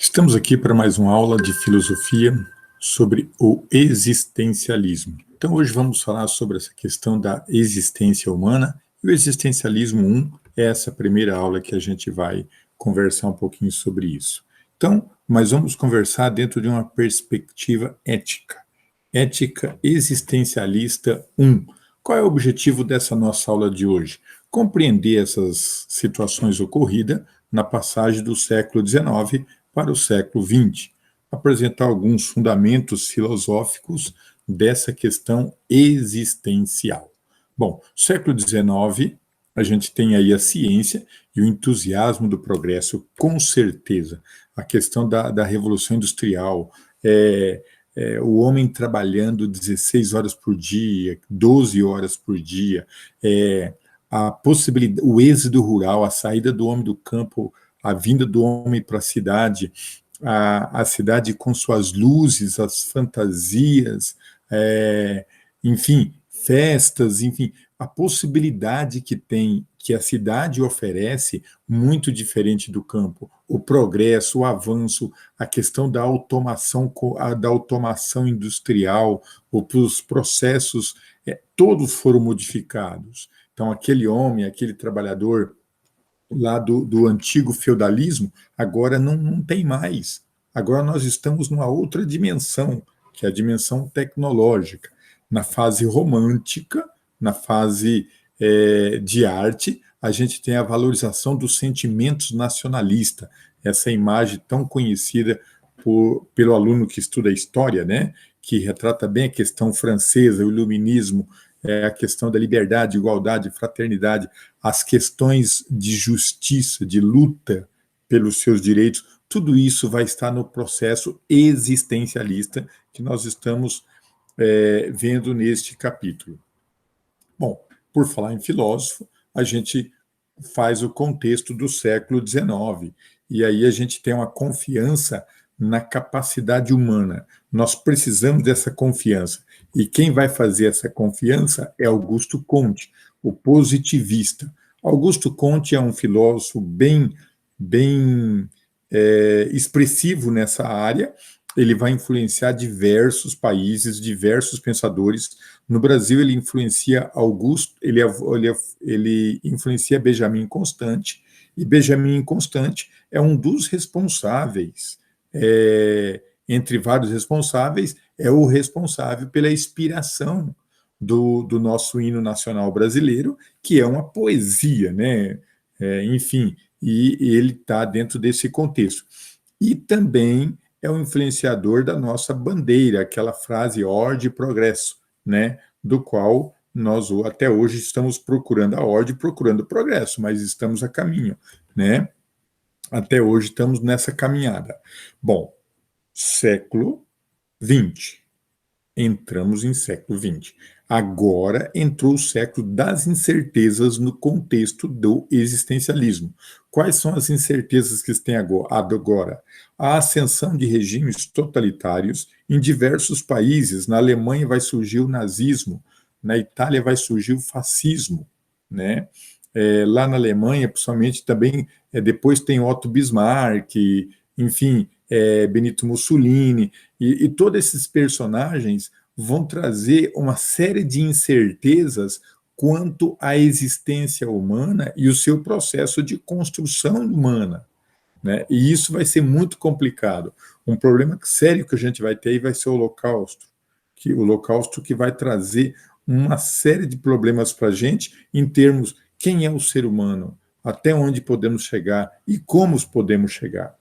Estamos aqui para mais uma aula de filosofia sobre o existencialismo. Então, hoje vamos falar sobre essa questão da existência humana, e o existencialismo 1 é essa primeira aula que a gente vai conversar um pouquinho sobre isso. Então, mas vamos conversar dentro de uma perspectiva ética. Ética existencialista 1. Qual é o objetivo dessa nossa aula de hoje? Compreender essas situações ocorridas na passagem do século XIX para o século XX, apresentar alguns fundamentos filosóficos dessa questão existencial. Bom, século XIX, a gente tem aí a ciência e o entusiasmo do progresso, com certeza. A questão da Revolução Industrial, o homem trabalhando 16 horas por dia, 12 horas por dia, a possibilidade, o êxodo rural, a saída do homem do campo, a vinda do homem para a cidade cidade com suas luzes, as fantasias, enfim, festas, enfim, a possibilidade que tem, que a cidade oferece, muito diferente do campo. O progresso, o avanço, a questão da automação industrial, os processos, todos foram modificados. Então, aquele homem, aquele trabalhador lá do antigo feudalismo, agora não tem mais. Agora nós estamos numa outra dimensão, que é a dimensão tecnológica. Na fase romântica, na fase de arte, a gente tem a valorização dos sentimentos nacionalistas, essa imagem tão conhecida pelo aluno que estuda história, né, que retrata bem a questão francesa, o iluminismo, a questão da liberdade, igualdade, fraternidade, as questões de justiça, de luta pelos seus direitos, tudo isso vai estar no processo existencialista que nós estamos vendo neste capítulo. Bom, por falar em filósofo, a gente faz o contexto do século XIX, e aí a gente tem uma confiança na capacidade humana. Nós precisamos dessa confiança. E quem vai fazer essa confiança é Augusto Comte, o positivista. Augusto Comte é um filósofo bem expressivo nessa área. Ele vai influenciar diversos países, diversos pensadores. No Brasil, ele influencia ele influencia Benjamin Constant, e Benjamin Constant é um dos responsáveis, entre vários responsáveis, é o responsável pela inspiração do nosso hino nacional brasileiro, que é uma poesia, né? Enfim, e ele está dentro desse contexto. E também é um influenciador da nossa bandeira, aquela frase ordem e progresso, né? Do qual nós até hoje estamos procurando a ordem, procurando o progresso, mas estamos a caminho, né? Até hoje estamos nessa caminhada. Bom, século XX. Entramos em século XX. Agora entrou o século das incertezas no contexto do existencialismo. Quais são as incertezas que tem agora? A ascensão de regimes totalitários em diversos países. Na Alemanha vai surgir o nazismo, na Itália vai surgir o fascismo, né? Lá na Alemanha, principalmente, também depois tem Otto Bismarck, enfim, Benito Mussolini, e todos esses personagens vão trazer uma série de incertezas quanto à existência humana e o seu processo de construção humana, né? E isso vai ser muito complicado. Um problema sério que a gente vai ter aí vai ser o Holocausto, que vai trazer uma série de problemas para a gente em termos quem é o ser humano, até onde podemos chegar e como podemos chegar.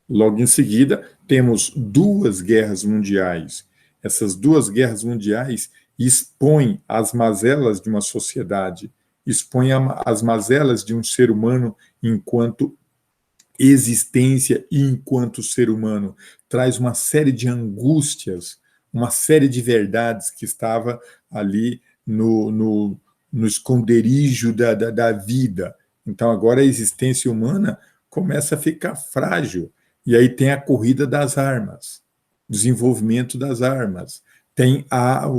Logo em seguida, temos duas guerras mundiais. Essas duas guerras mundiais expõem as mazelas de uma sociedade, expõem as mazelas de um ser humano enquanto existência e enquanto ser humano. Traz uma série de angústias, uma série de verdades que estava ali no esconderijo da vida. Então, agora a existência humana começa a ficar frágil. E aí tem a corrida das armas, desenvolvimento das armas. Tem a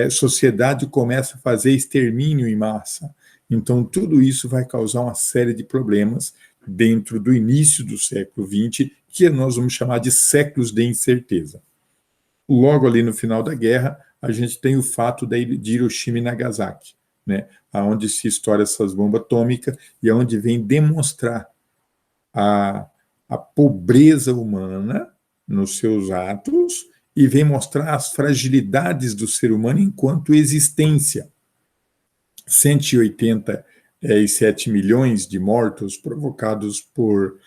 sociedade começa a fazer extermínio em massa. Então, tudo isso vai causar uma série de problemas dentro do início do século XX, que nós vamos chamar de séculos de incerteza. Logo ali no final da guerra, a gente tem o fato de Hiroshima e Nagasaki, né, onde se estoura essas bombas atômicas e onde vem demonstrar a pobreza humana nos seus atos e vem mostrar as fragilidades do ser humano enquanto existência. 187 milhões de mortos provocados por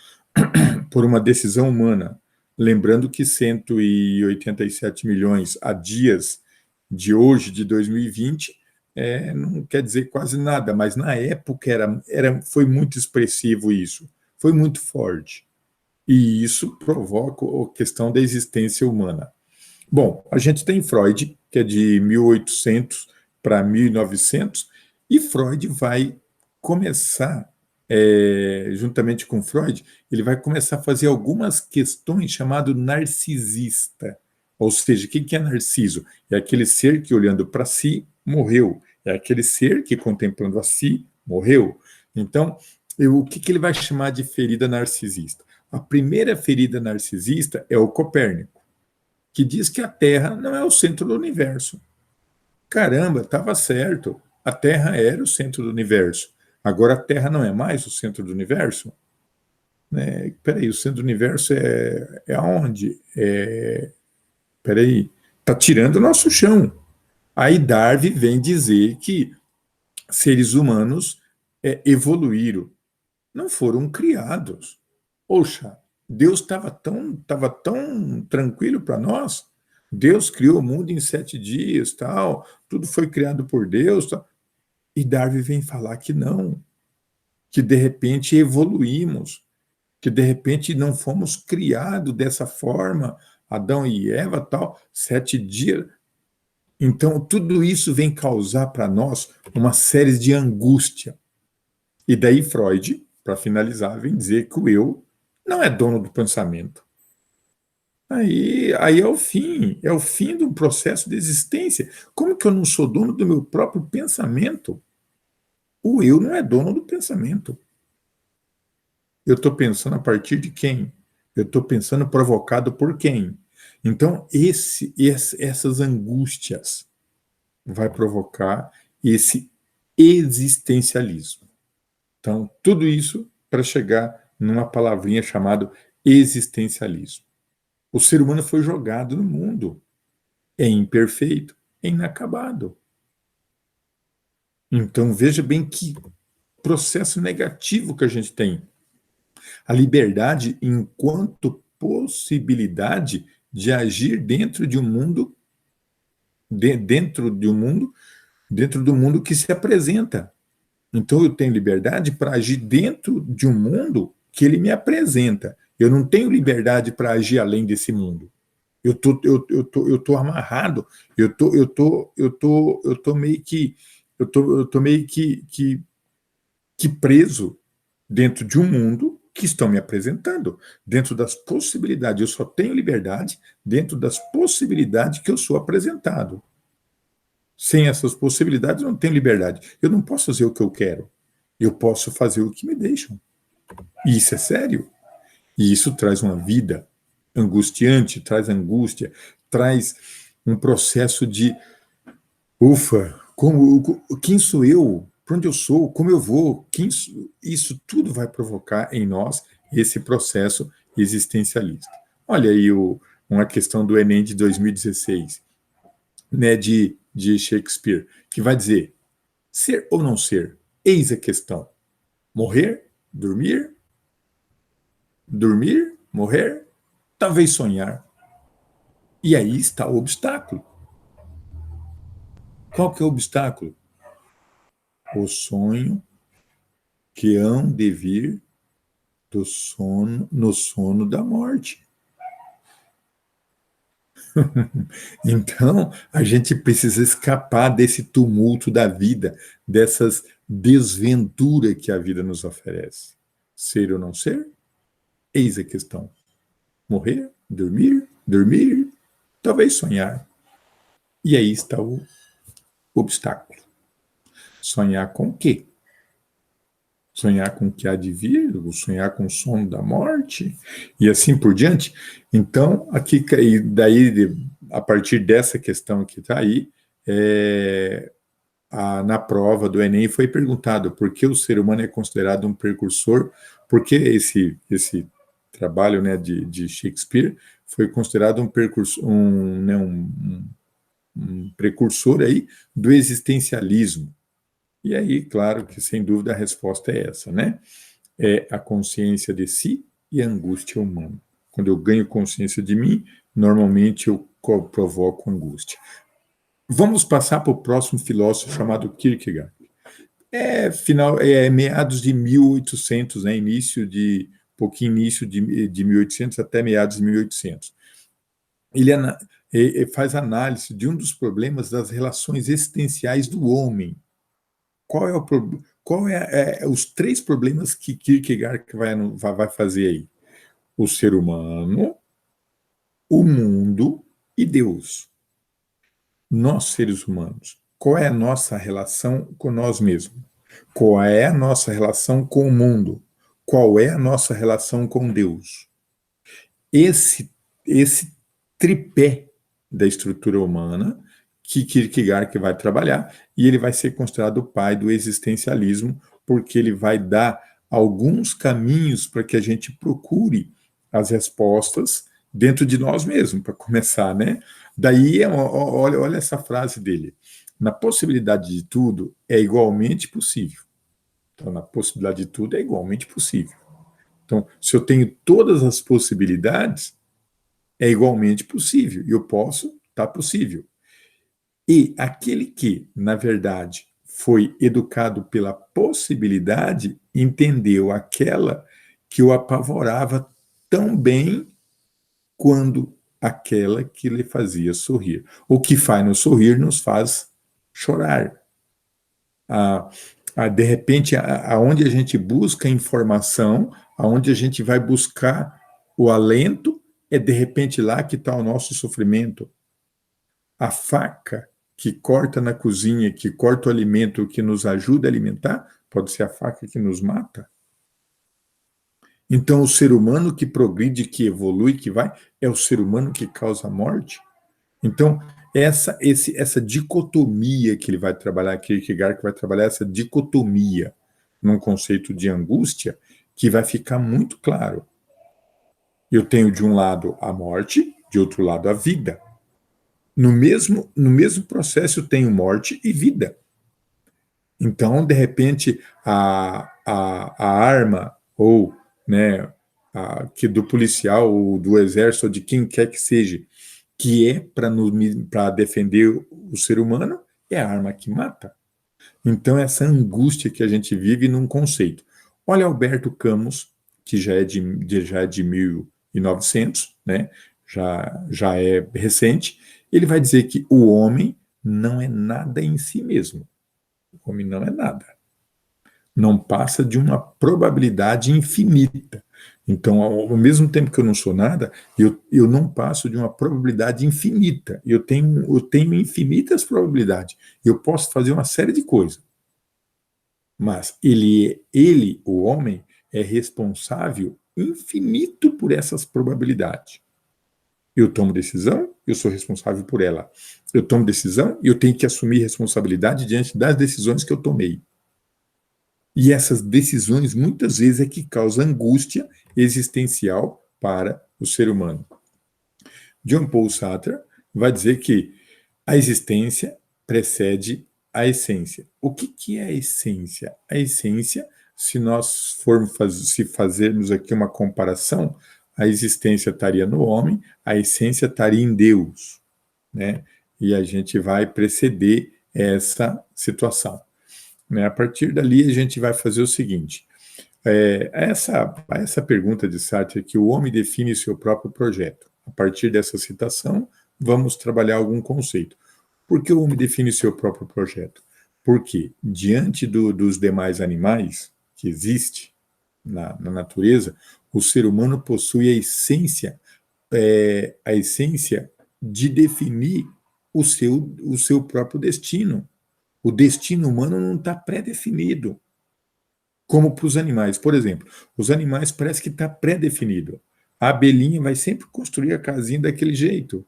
uma decisão humana. Lembrando que 187 milhões a dias de hoje, de 2020, não quer dizer quase nada, mas na época foi muito expressivo isso, foi muito forte. E isso provoca a questão da existência humana. Bom, a gente tem Freud, que é de 1800 para 1900, e Freud vai começar, juntamente com Freud, ele vai começar a fazer algumas questões chamado narcisista. Ou seja, o que é Narciso? É aquele ser que, olhando para si, morreu. É aquele ser que, contemplando a si, morreu. Então, o que ele vai chamar de ferida narcisista? A primeira ferida narcisista é o Copérnico, que diz que a Terra não é o centro do universo. Caramba, estava certo. A Terra era o centro do universo. Agora a Terra não é mais o centro do universo? Peraí, o centro do universo é aonde? Peraí, está tirando o nosso chão. Aí Darwin vem dizer que seres humanos evoluíram, não foram criados. Poxa, Deus estava tão tranquilo para nós. Deus criou o mundo em 7 dias, tal, tudo foi criado por Deus. Tal. E Darwin vem falar que não, que de repente evoluímos, que de repente não fomos criados dessa forma, Adão e Eva, tal, 7 dias. Então, tudo isso vem causar para nós uma série de angústia. E daí Freud, para finalizar, vem dizer que o eu não é dono do pensamento. Aí é o fim do processo de existência. Como que eu não sou dono do meu próprio pensamento? O eu não é dono do pensamento. Eu estou pensando a partir de quem? Eu estou pensando provocado por quem? Então, essas angústias vai provocar esse existencialismo. Então, tudo isso para chegar numa palavrinha chamada existencialismo. O ser humano foi jogado no mundo. É imperfeito, é inacabado. Então, veja bem que processo negativo que a gente tem. A liberdade enquanto possibilidade de agir dentro de um mundo, dentro do mundo que se apresenta. Então, eu tenho liberdade para agir dentro de um mundo que ele me apresenta. Eu não tenho liberdade para agir além desse mundo. Eu tô amarrado. Eu tô meio que preso dentro de um mundo que estão me apresentando, dentro das possibilidades. Eu só tenho liberdade dentro das possibilidades que eu sou apresentado. Sem essas possibilidades, eu não tenho liberdade. Eu não posso fazer o que eu quero. Eu posso fazer o que me deixam. E isso é sério. E isso traz uma vida angustiante, traz angústia, traz um processo de ufa, quem sou eu? Para onde eu sou? Como eu vou? Isso tudo vai provocar em nós esse processo existencialista. Olha aí uma questão do Enem de 2016, né, de Shakespeare, que vai dizer: ser ou não ser? Eis a questão. Morrer? Dormir? Dormir? Morrer? Talvez sonhar. E aí está o obstáculo. Qual que é o obstáculo? O sonho que hão de vir no sono da morte. Então, a gente precisa escapar desse tumulto da vida, dessas desventuras que a vida nos oferece. Ser ou não ser? Eis a questão. Morrer? Dormir? Dormir? Talvez sonhar. E aí está o obstáculo. Sonhar com o quê? sonhar com o que há de vir, sonhar com o sono da morte, e assim por diante. Então, aqui, e daí, a partir dessa questão que está aí, na prova do Enem foi perguntado por que o ser humano é considerado um precursor, por que esse trabalho, né, de Shakespeare foi considerado um precursor, um precursor aí do existencialismo. E aí, claro que sem dúvida a resposta é essa, né? É a consciência de si e a angústia humana. Quando eu ganho consciência de mim, normalmente eu provoco angústia. Vamos passar para o próximo filósofo chamado Kierkegaard. Meados de 1800, né? Início de 1800 até meados de 1800. Ele faz análise de um dos problemas das relações existenciais do homem. Qual é os três problemas que Kierkegaard vai fazer aí? O ser humano, o mundo e Deus. Nós, seres humanos, qual é a nossa relação com nós mesmos? Qual é a nossa relação com o mundo? Qual é a nossa relação com Deus? Esse tripé da estrutura humana que Kierkegaard vai trabalhar, e ele vai ser considerado o pai do existencialismo, porque ele vai dar alguns caminhos para que a gente procure as respostas dentro de nós mesmos, para começar, né? Daí, olha essa frase dele. Na possibilidade de tudo é igualmente possível. Então, na possibilidade de tudo é igualmente possível. Então, se eu tenho todas as possibilidades, é igualmente possível. E eu posso, está possível. E aquele que, na verdade, foi educado pela possibilidade, entendeu aquela que o apavorava tão bem quando aquela que lhe fazia sorrir. O que faz nos sorrir nos faz chorar. De repente, aonde a gente busca informação, aonde a gente vai buscar o alento, é de repente lá que está o nosso sofrimento. A faca que corta na cozinha, que corta o alimento, que nos ajuda a alimentar, pode ser a faca que nos mata. Então, o ser humano que progride, que evolui, que vai, é o ser humano que causa a morte. Então, essa dicotomia que ele vai trabalhar, Kierkegaard que vai trabalhar essa dicotomia num conceito de angústia, que vai ficar muito claro. Eu tenho de um lado a morte, de outro lado a vida. No mesmo processo eu tenho morte e vida. Então, de repente, a arma, ou né, que do policial, ou do exército, ou de quem quer que seja, que é para defender o ser humano, é a arma que mata. Então, essa angústia que a gente vive num conceito. Olha Alberto Camus, que já é de 1900, né? já é recente, ele vai dizer que o homem não é nada em si mesmo. O homem não é nada. Não passa de uma probabilidade infinita. Então, ao mesmo tempo que eu não sou nada, eu não passo de uma probabilidade infinita. Eu tenho infinitas probabilidades. Eu posso fazer uma série de coisas. Mas ele, o homem, é responsável infinito por essas probabilidades. Eu tomo decisão, eu sou responsável por ela. Eu tomo decisão e eu tenho que assumir responsabilidade diante das decisões que eu tomei. E essas decisões, muitas vezes, é que causam angústia existencial para o ser humano. John Paul Sartre vai dizer que a existência precede a essência. O que é a essência? A essência, se nós fazermos aqui uma comparação, a existência estaria no homem, a essência estaria em Deus, né? E a gente vai preceder essa situação. Né? A partir dali, a gente vai fazer o seguinte: essa pergunta de Sartre, que o homem define seu próprio projeto. A partir dessa citação, vamos trabalhar algum conceito. Por que o homem define seu próprio projeto? Porque, diante dos demais animais que existem na natureza, o ser humano possui a essência de definir o seu próprio destino. O destino humano não está pré-definido. como para os animais. Por exemplo, os animais parece que está pré-definido. A abelhinha vai sempre construir a casinha daquele jeito.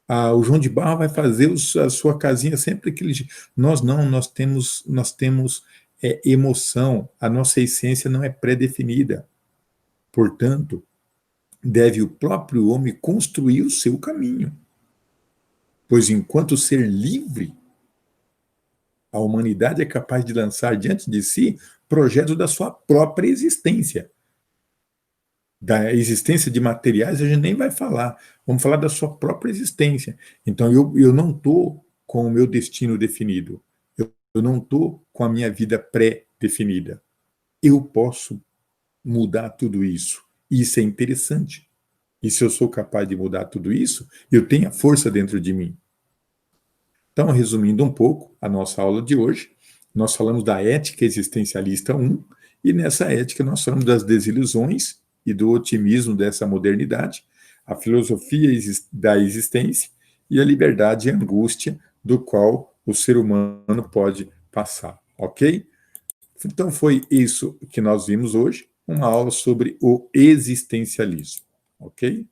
O João de Barro vai fazer a sua casinha sempre daquele jeito. Nós não, nós temos emoção. A nossa essência não é pré-definida. Portanto, deve o próprio homem construir o seu caminho. Pois enquanto ser livre, a humanidade é capaz de lançar diante de si projetos da sua própria existência. Da existência de materiais a gente nem vai falar. Vamos falar da sua própria existência. Então eu não estou com o meu destino definido. Eu não estou com a minha vida pré-definida. Eu posso mudar tudo isso. E isso é interessante. E se eu sou capaz de mudar tudo isso, eu tenho a força dentro de mim. Então, resumindo um pouco a nossa aula de hoje, nós falamos da ética existencialista 1, e nessa ética nós falamos das desilusões e do otimismo dessa modernidade, a filosofia da existência e a liberdade e a angústia do qual o ser humano pode passar, ok? Então foi isso que nós vimos hoje, uma aula sobre o existencialismo, ok?